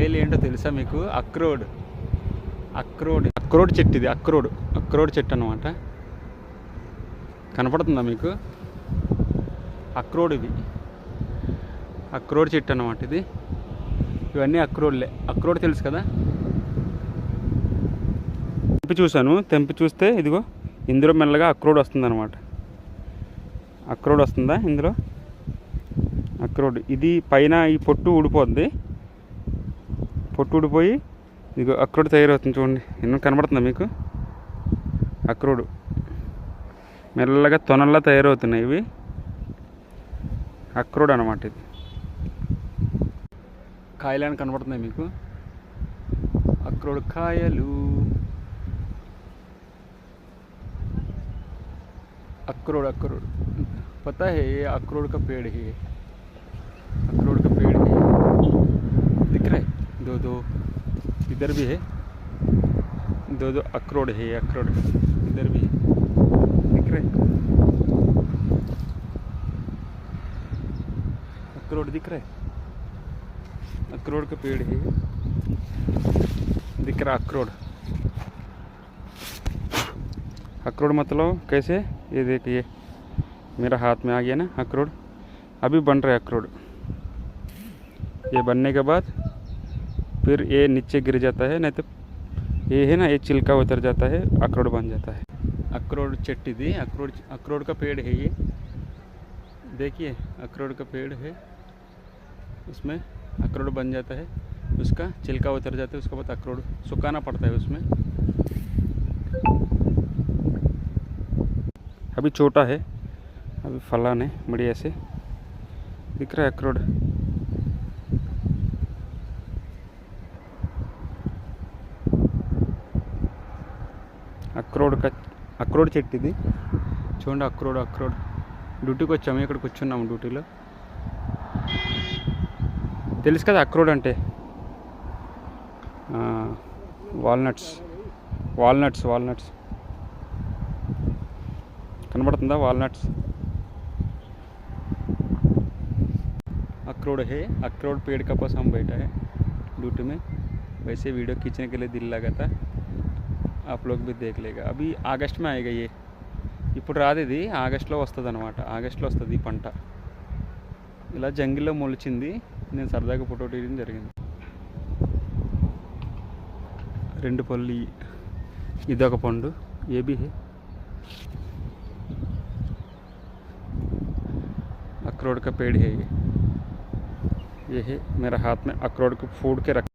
పేలు ఏంటో తెలుసా మీకు? అక్రోడ్. అక్రోడ్ చెట్టు ఇది. అక్రోడ్ చెట్టు అన్నమాట. కనపడుతుందా మీకు? అక్రోడ్ ఇది. అక్రోడ్ చెట్టు అన్నమాట ఇది. ఇవన్నీ అక్రోడ్లే. అక్రోడ్ తెలుసు కదా? తెంపి చూస్తే ఇదిగో ఇందులో మెల్లగా అక్రోడ్ వస్తుంది అనమాట. అక్రోడ్ వస్తుందా ఇందులో? అక్రోడ్ ఇది పైన ఈ పొట్టు ఊడిపోద్ది. పొట్టు ఊడిపోయి ఇదిగో అక్రోడ్ తయారవుతుంది. చూడండి, ఎన్నో కనబడుతుందా మీకు? అక్రోడ్ మెల్లగా తొనల్లా తయారవుతున్నాయి ఇవి. అక్రోడ్ అనమాట ఇది. కాయలని కనబడుతున్నాయి మీకు? అక్రోడ్ కాయలు. अखरोट पता है ये अखरोट का पेड़ है। अखरोट का पेड़ है, दिख रहा है? दो इधर भी है। दो अखरोट है। अखरोट इधर भी है, दिख रहा है? अखरोट दिख रहा है? अखरोट का पेड़ है, दिख रहा अखरोट। अखरोट मतलब कैसे? ये देखिए मेरा हाथ में आ गया ना अखरोट। अभी बन रहा है अखरोट। ये बनने के बाद फिर ये नीचे गिर जाता है, नहीं तो ये है ना, ये छिलका उतर जाता है, अखरोट बन जाता है। अखरोट चट्टी दी। अखरोट का पेड़ है ये। देखिए अखरोट का पेड़ है, उसमें अखरोट बन जाता है, उसका छिलका उतर जाता है, उसके बाद अखरोट सुखाना पड़ता है उसमें। अभी छोटा है, अभी फलान है बढ़िया से। दिख रहा है अखरोट? అక్రోడ్ చెట్టు ఇది. చూడండి అక్రోడ్. డ్యూటీకి వచ్చాము, ఇక్కడ కూర్చున్నాము డ్యూటీలో. తెలుసు కదా అక్రోడ్ అంటే? వాల్నట్స్ కనబడుతుందా? వాల్నట్స్ अखरोट है। अखरोट पेड़ का पास हम बैठा है ड्यूटी में। वैसे वीडियो खींचने के लिए दिल लगा था, आप लोग भी देख लेगा। अभी ఆగస్ట్ में आएगा ये। ఇప్పుడు రాదు ఇది, ఆగస్ట్లో వస్తుంది అనమాట. ఆగస్ట్లో వస్తుంది ఈ పంట. ఇలా జంగిల్లో మొలిచింది. నేను సరదాగా ఫోటో తీయడం జరిగింది. 2 పళ్ళు, ఇదొక పండు. ఏ भी है अखरोट का पेड़ है ये है। मेरा हाथ में अखरोट को फोड़ के रख